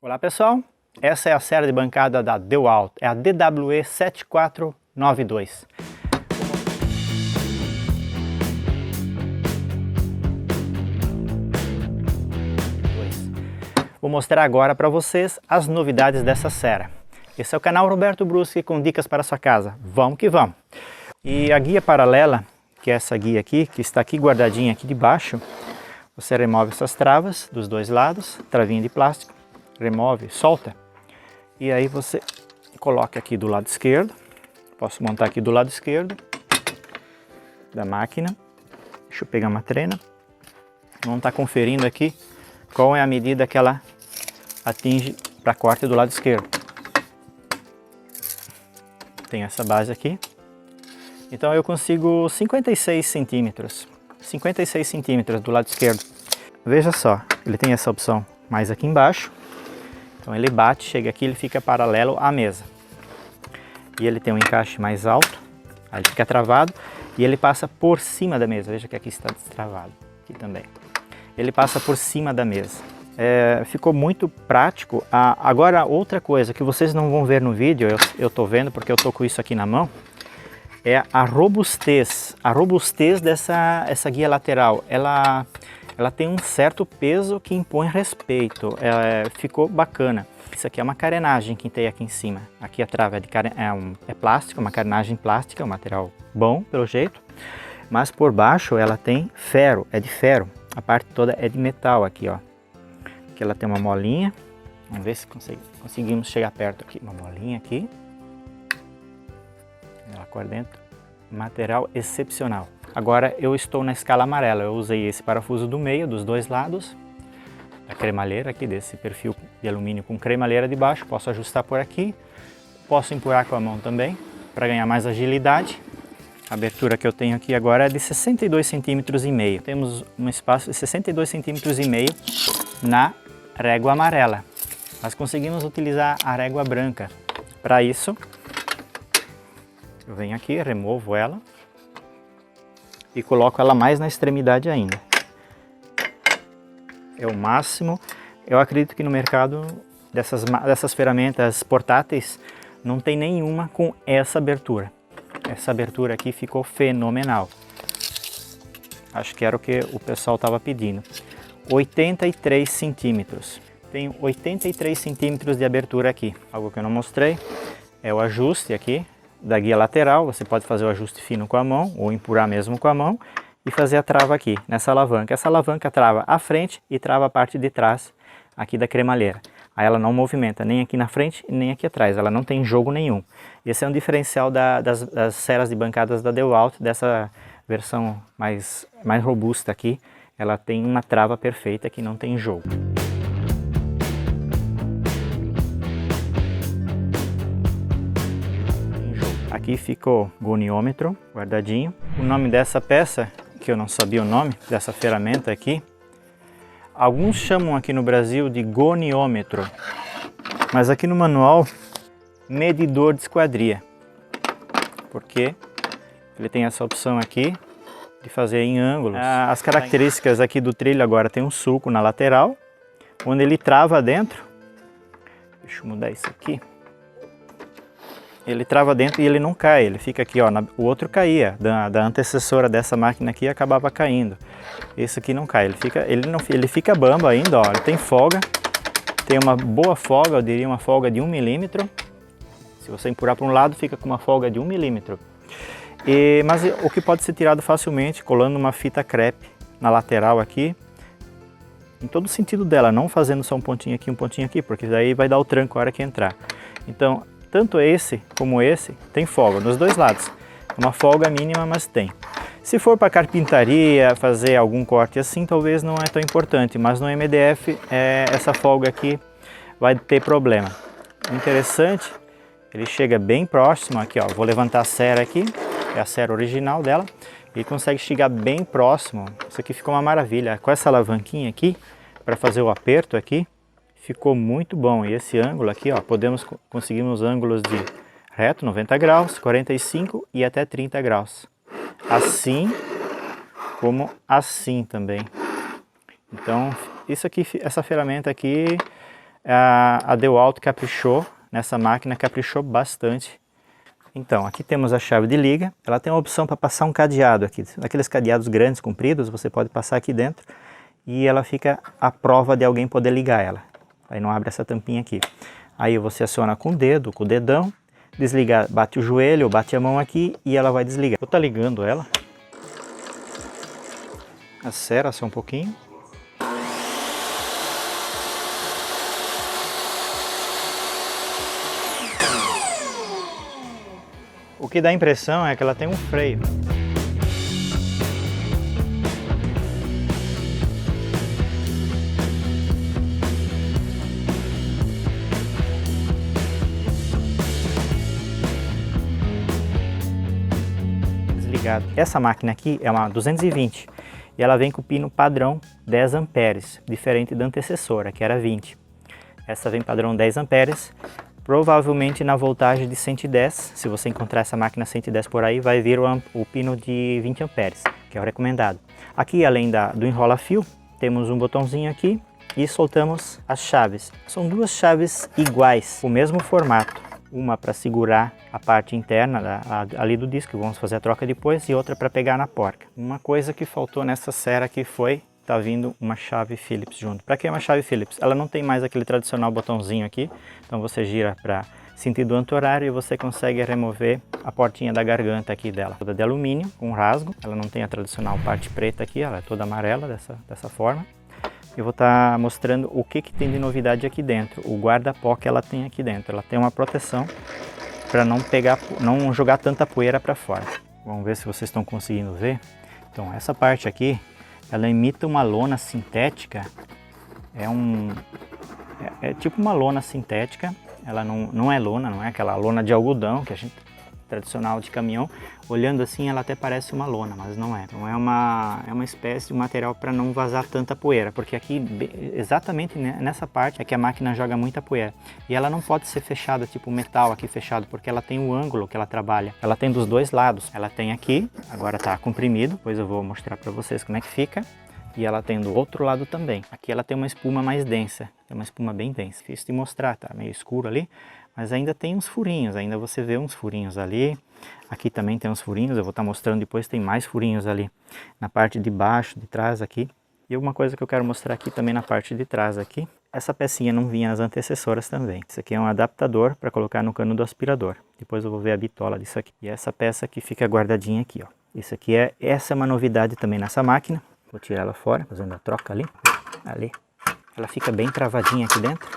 Olá pessoal, essa é a série de bancada da DeWalt, é a DWE7492. Vou mostrar agora para vocês as novidades dessa série. Esse é o canal Roberto Bruschi com dicas para a sua casa. Vamos que vamos! E a guia paralela, que é essa guia aqui, que está aqui guardadinha aqui debaixo, você remove essas travas dos dois lados, travinha de plástico. Remove, solta, e aí você coloca aqui do lado esquerdo. Posso montar aqui do lado esquerdo da máquina. Deixa eu pegar uma trena. Vamos estar conferindo aqui qual é a medida que ela atinge para corte do lado esquerdo. Tem essa base aqui. Então eu consigo 56 centímetros. 56 centímetros do lado esquerdo. Veja só, ele tem essa opção mais aqui embaixo. Então ele bate, chega aqui, ele fica paralelo à mesa. E ele tem um encaixe mais alto, aí ele fica travado e ele passa por cima da mesa. Veja que aqui está destravado, aqui também. Ele passa por cima da mesa. Ficou muito prático. Agora outra coisa que vocês não vão ver no vídeo, eu estou vendo porque eu estou com isso aqui na mão, é a robustez. A robustez dessa guia lateral. Ela tem um certo peso que impõe respeito, ficou bacana. Isso aqui é uma carenagem que tem aqui em cima. Aqui a trava é plástico, uma carenagem plástica, um material bom pelo jeito. Mas por baixo ela tem ferro, é de ferro. A parte toda é de metal aqui, ó. Aqui ela tem uma molinha. Vamos ver se conseguimos chegar perto aqui. Uma molinha aqui. Ela por dentro. Material excepcional. Agora eu estou na escala amarela, eu usei esse parafuso do meio, dos dois lados, da cremalheira aqui, desse perfil de alumínio com cremalheira de baixo, posso ajustar por aqui, posso empurrar com a mão também, para ganhar mais agilidade. A abertura que eu tenho aqui agora é de 62 centímetros e meio. Temos um espaço de 62 centímetros e meio na régua amarela. Nós conseguimos utilizar a régua branca. Para isso, eu venho aqui, removo ela e coloco ela mais na extremidade ainda. É o máximo. Eu acredito que no mercado dessas ferramentas portáteis não tem nenhuma com essa abertura. Essa abertura aqui ficou fenomenal. Acho que era o que o pessoal estava pedindo. 83 centímetros. Tenho 83 centímetros de abertura aqui. Algo que eu não mostrei é o ajuste aqui da guia lateral. Você pode fazer o ajuste fino com a mão ou empurrar mesmo com a mão e fazer a trava aqui nessa alavanca. Essa alavanca trava a frente e trava a parte de trás aqui da cremalheira. Aí ela não movimenta nem aqui na frente nem aqui atrás, ela não tem jogo nenhum. Esse é um diferencial das séries de bancadas da DeWalt, dessa versão mais robusta aqui. Ela tem uma trava perfeita que não tem jogo. Aqui ficou o goniômetro guardadinho. O nome dessa peça, que eu não sabia o nome, dessa ferramenta aqui, alguns chamam aqui no Brasil de goniômetro, mas aqui no manual, medidor de esquadria, porque ele tem essa opção aqui de fazer em ângulos. As características aqui do trilho agora tem um sulco na lateral, onde ele trava dentro. Deixa eu mudar isso aqui. Ele trava dentro e ele não cai, ele fica aqui, ó, o outro caía, da antecessora dessa máquina aqui acabava caindo. Esse aqui não cai, ele fica bamba ainda, ó, ele tem folga, tem uma boa folga, eu diria uma folga de 1 milímetro. Se você empurrar para um lado, fica com uma folga de 1 milímetro. Mas o que pode ser tirado facilmente, colando uma fita crepe na lateral aqui, em todo o sentido dela, não fazendo só um pontinho aqui, porque daí vai dar o tranco a hora que entrar. Então, tanto esse como esse tem folga nos dois lados. Uma folga mínima, mas tem. Se for para carpintaria, fazer algum corte assim, talvez não é tão importante, mas no MDF essa folga aqui vai ter problema. Interessante, ele chega bem próximo aqui, ó. Vou levantar a cera aqui, é a cera original dela, e consegue chegar bem próximo. Isso aqui ficou uma maravilha. Com essa alavanquinha aqui, para fazer o aperto aqui, ficou muito bom. E esse ângulo aqui, ó, conseguimos ângulos de reto, 90 graus, 45 e até 30 graus. Assim como assim também. Então, essa ferramenta aqui A DeWalt caprichou nessa máquina, caprichou bastante. Então, aqui temos a chave de liga. Ela tem a opção para passar um cadeado aqui. Aqueles cadeados grandes, compridos, você pode passar aqui dentro e ela fica à prova de alguém poder ligar ela. Aí não abre essa tampinha aqui. Aí você aciona com o dedo, com o dedão, desliga, bate o joelho, bate a mão aqui e ela vai desligar. Vou estar ligando ela. Acera só um pouquinho. O que dá a impressão é que ela tem um freio. Desligado. Essa máquina aqui é uma 220 e ela vem com o pino padrão 10 amperes, diferente da antecessora, que era 20. Essa vem padrão 10 amperes. Provavelmente na voltagem de 110, se você encontrar essa máquina 110 por aí, vai vir o pino de 20 amperes, que é o recomendado. Aqui, além do enrola-fio, temos um botãozinho aqui e soltamos as chaves. São duas chaves iguais, o mesmo formato. Uma para segurar a parte interna ali do disco, vamos fazer a troca depois, e outra para pegar na porca. Uma coisa que faltou nessa série aqui foi tá vindo uma chave Phillips junto. Para que uma chave Phillips? Ela não tem mais aquele tradicional botãozinho aqui, então você gira para sentido anti-horário e você consegue remover a portinha da garganta aqui dela. Toda de alumínio, com rasgo, ela não tem a tradicional parte preta aqui, ela é toda amarela dessa forma. Eu vou estar mostrando o que tem de novidade aqui dentro, o guarda-pó que ela tem aqui dentro. Ela tem uma proteção para não jogar tanta poeira para fora. Vamos ver se vocês estão conseguindo ver. Então essa parte aqui, ela imita uma lona sintética, é tipo uma lona sintética, ela não é lona, não é aquela lona de algodão que a gente tradicional de caminhão. Olhando assim ela até parece uma lona, mas não é. Então é uma espécie de material para não vazar tanta poeira, porque aqui exatamente nessa parte é que a máquina joga muita poeira. E ela não pode ser fechada tipo metal aqui fechado, porque ela tem o ângulo que ela trabalha. Ela tem dos dois lados. Ela tem aqui, agora está comprimido, depois eu vou mostrar para vocês como é que fica. E ela tem do outro lado também. Aqui ela tem uma espuma mais densa, tem uma espuma bem densa. Difícil de mostrar, tá meio escuro ali, mas ainda tem uns furinhos, ainda você vê uns furinhos ali. Aqui também tem uns furinhos, eu vou estar mostrando depois, tem mais furinhos ali na parte de baixo, de trás aqui. E uma coisa que eu quero mostrar aqui também na parte de trás aqui, essa pecinha não vinha nas antecessoras também. Isso aqui é um adaptador para colocar no cano do aspirador. Depois eu vou ver a bitola disso aqui. E essa peça aqui fica guardadinha aqui, ó. Isso aqui essa é uma novidade também nessa máquina. Vou tirar ela fora, fazendo a troca ali. Ela fica bem travadinha aqui dentro.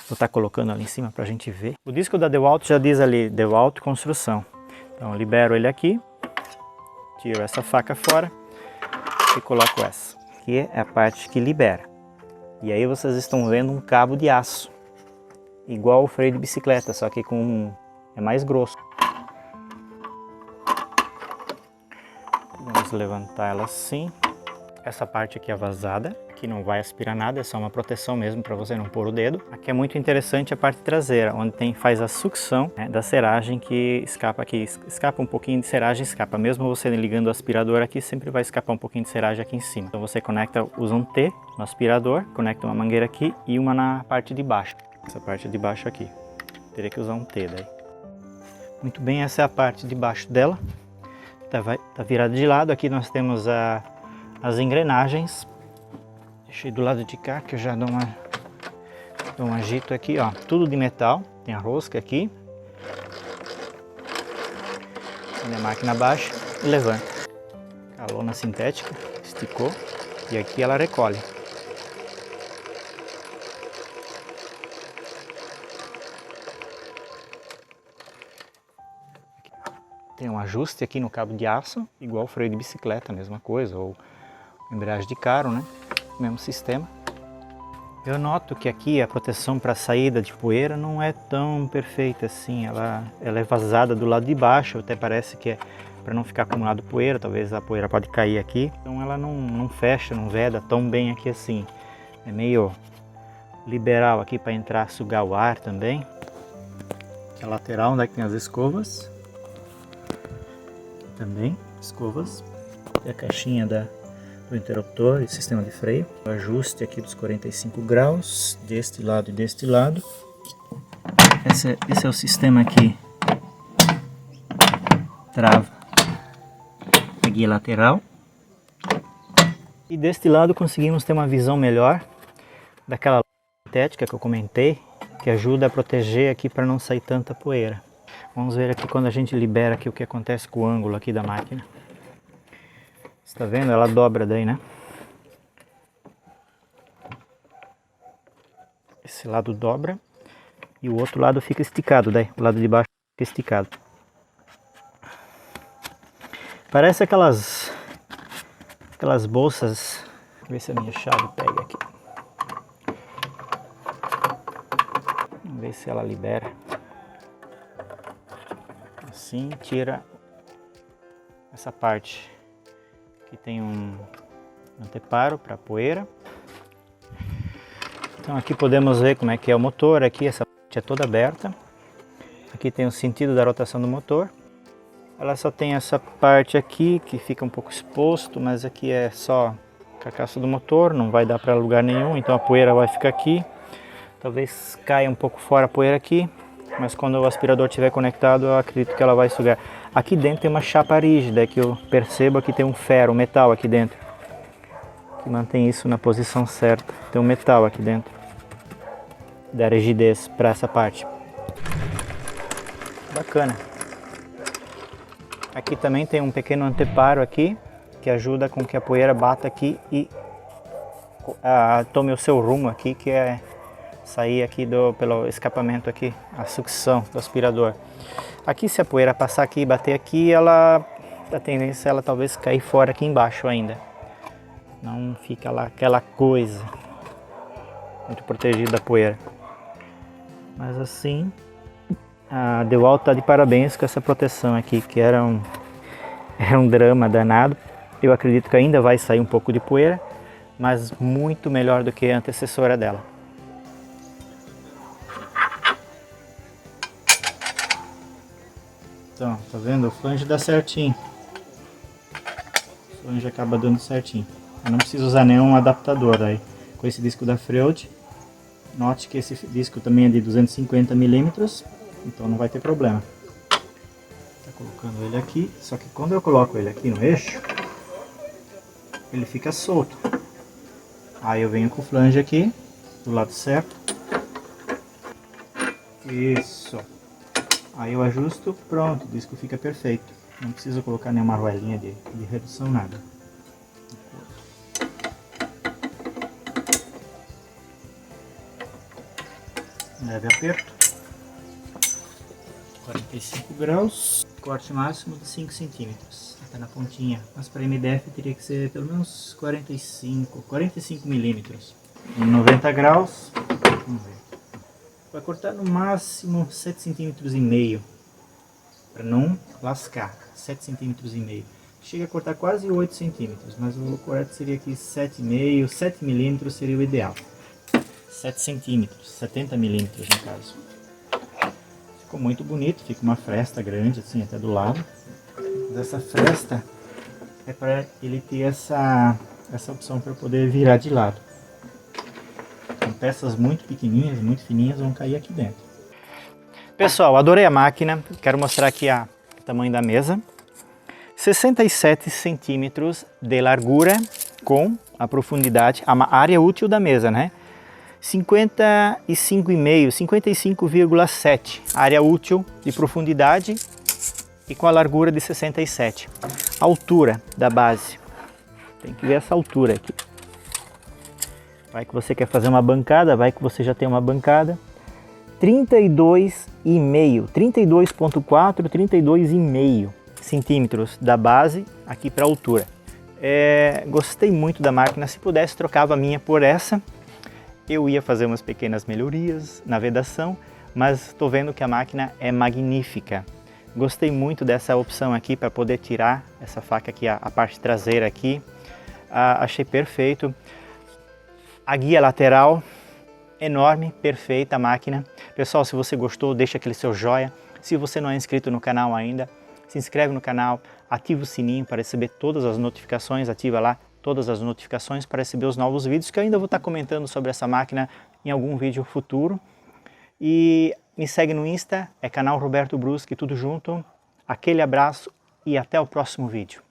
Vou estar colocando ali em cima para a gente ver. O disco da DeWalt já diz ali, DeWalt Construção. Então eu libero ele aqui, tiro essa faca fora e coloco essa. Aqui é a parte que libera. E aí vocês estão vendo um cabo de aço, igual o freio de bicicleta, só que é mais grosso. Vamos levantar ela assim. Essa parte aqui é vazada, que não vai aspirar nada, é só uma proteção mesmo para você não pôr o dedo. Aqui é muito interessante a parte traseira, onde faz a sucção, né, da seragem que escapa aqui. Escapa um pouquinho de seragem, escapa. Mesmo você ligando o aspirador aqui, sempre vai escapar um pouquinho de seragem aqui em cima. Então você usa um T no aspirador, conecta uma mangueira aqui e uma na parte de baixo. Essa parte de baixo aqui. Teria que usar um T daí. Muito bem, essa é a parte de baixo dela. Tá virada de lado. Aqui nós temos as engrenagens. Deixei do lado de cá que eu já dou um agito aqui, ó. Tudo de metal, tem a rosca aqui. Quando a máquina baixa e levanta. A lona sintética, esticou e aqui ela recolhe. Tem um ajuste aqui no cabo de aço, igual o freio de bicicleta, mesma coisa, ou embreagem de carro, né? Mesmo sistema. Eu noto que aqui a proteção para saída de poeira não é tão perfeita assim, ela é vazada do lado de baixo, até parece que é para não ficar acumulado poeira, talvez a poeira pode cair aqui, então ela não fecha, não veda tão bem aqui assim, é meio liberal aqui para entrar, sugar o ar também. Aqui a lateral onde é que tem as escovas, também escovas, e a caixinha do interruptor e sistema de freio. O ajuste aqui dos 45 graus, deste lado e deste lado. Esse é o sistema aqui. Trava a guia lateral. E deste lado conseguimos ter uma visão melhor daquela sintética que eu comentei, que ajuda a proteger aqui para não sair tanta poeira. Vamos ver aqui quando a gente libera aqui o que acontece com o ângulo aqui da máquina. Você está vendo? Ela dobra daí, né? Esse lado dobra e o outro lado fica esticado daí. O lado de baixo fica esticado. Parece aquelas bolsas. Deixa eu ver se a minha chave pega aqui. Vamos ver se ela libera. Assim, tira essa parte. Aqui tem um anteparo para poeira. Então aqui podemos ver como é que é o motor. Aqui essa parte é toda aberta. Aqui tem o sentido da rotação do motor. Ela só tem essa parte aqui que fica um pouco exposto, mas aqui é só carcaça do motor, não vai dar para lugar nenhum, então a poeira vai ficar aqui. Talvez caia um pouco fora a poeira aqui, mas quando o aspirador estiver conectado, eu acredito que ela vai sugar. Aqui dentro tem uma chapa rígida, que eu percebo que tem um ferro, um metal aqui dentro, que mantém isso na posição certa. Tem um metal aqui dentro, dá rigidez para essa parte. Bacana. Aqui também tem um pequeno anteparo aqui, que ajuda com que a poeira bata aqui e tome o seu rumo aqui, que é sair aqui pelo escapamento aqui, a sucção do aspirador. Aqui se a poeira passar aqui e bater aqui, a tendência é ela talvez cair fora aqui embaixo ainda. Não fica lá aquela coisa muito protegida da poeira. Mas assim, a DeWalt está de parabéns com essa proteção aqui, que era um drama danado. Eu acredito que ainda vai sair um pouco de poeira, mas muito melhor do que a antecessora dela. Então, tá vendo? O flange dá certinho. O flange acaba dando certinho. Eu não preciso usar nenhum adaptador aí. Com esse disco da Freud, note que esse disco também é de 250 mm, então não vai ter problema. Tá colocando ele aqui, só que quando eu coloco ele aqui no eixo, ele fica solto. Aí eu venho com o flange aqui, do lado certo. Isso. Aí eu ajusto, pronto, o disco fica perfeito. Não preciso colocar nenhuma arruelinha de redução, nada. Leve aperto. 45 graus. Corte máximo de 5 centímetros. Até na pontinha. Mas para MDF teria que ser pelo menos 45 milímetros. Em 90 graus. Vamos ver. Vai cortar no máximo 7 centímetros e meio. Para não lascar. 7 centímetros e meio. Chega a cortar quase 8 centímetros. Mas o correto seria aqui 7,5. 7 milímetros seria o ideal. 7 centímetros. 70 milímetros no caso. Ficou muito bonito, fica uma fresta grande assim até do lado. Mas essa fresta é para ele ter essa opção para poder virar de lado. Então, peças muito pequenininhas, muito fininhas vão cair aqui dentro. Pessoal, adorei a máquina. Quero mostrar aqui o tamanho da mesa. 67 centímetros de largura com a profundidade, a área útil da mesa, né? 55,5, 55,7 área útil de profundidade e com a largura de 67. A altura da base, tem que ver essa altura aqui. Vai que você quer fazer uma bancada, vai que você já tem uma bancada. 32,5, 32,4, 32,5 centímetros da base aqui para a altura. Gostei muito da máquina, se pudesse trocava a minha por essa. Eu ia fazer umas pequenas melhorias na vedação, mas estou vendo que a máquina é magnífica. Gostei muito dessa opção aqui para poder tirar essa faca aqui, a parte traseira aqui. Achei perfeito. A guia lateral, enorme, perfeita a máquina. Pessoal, se você gostou, deixa aquele seu joia. Se você não é inscrito no canal ainda, se inscreve no canal, ativa o sininho para receber todas as notificações, ativa lá todas as notificações para receber os novos vídeos, que eu ainda vou estar comentando sobre essa máquina em algum vídeo futuro. E me segue no Insta, é canal Roberto Bruschi, tudo junto. Aquele abraço e até o próximo vídeo.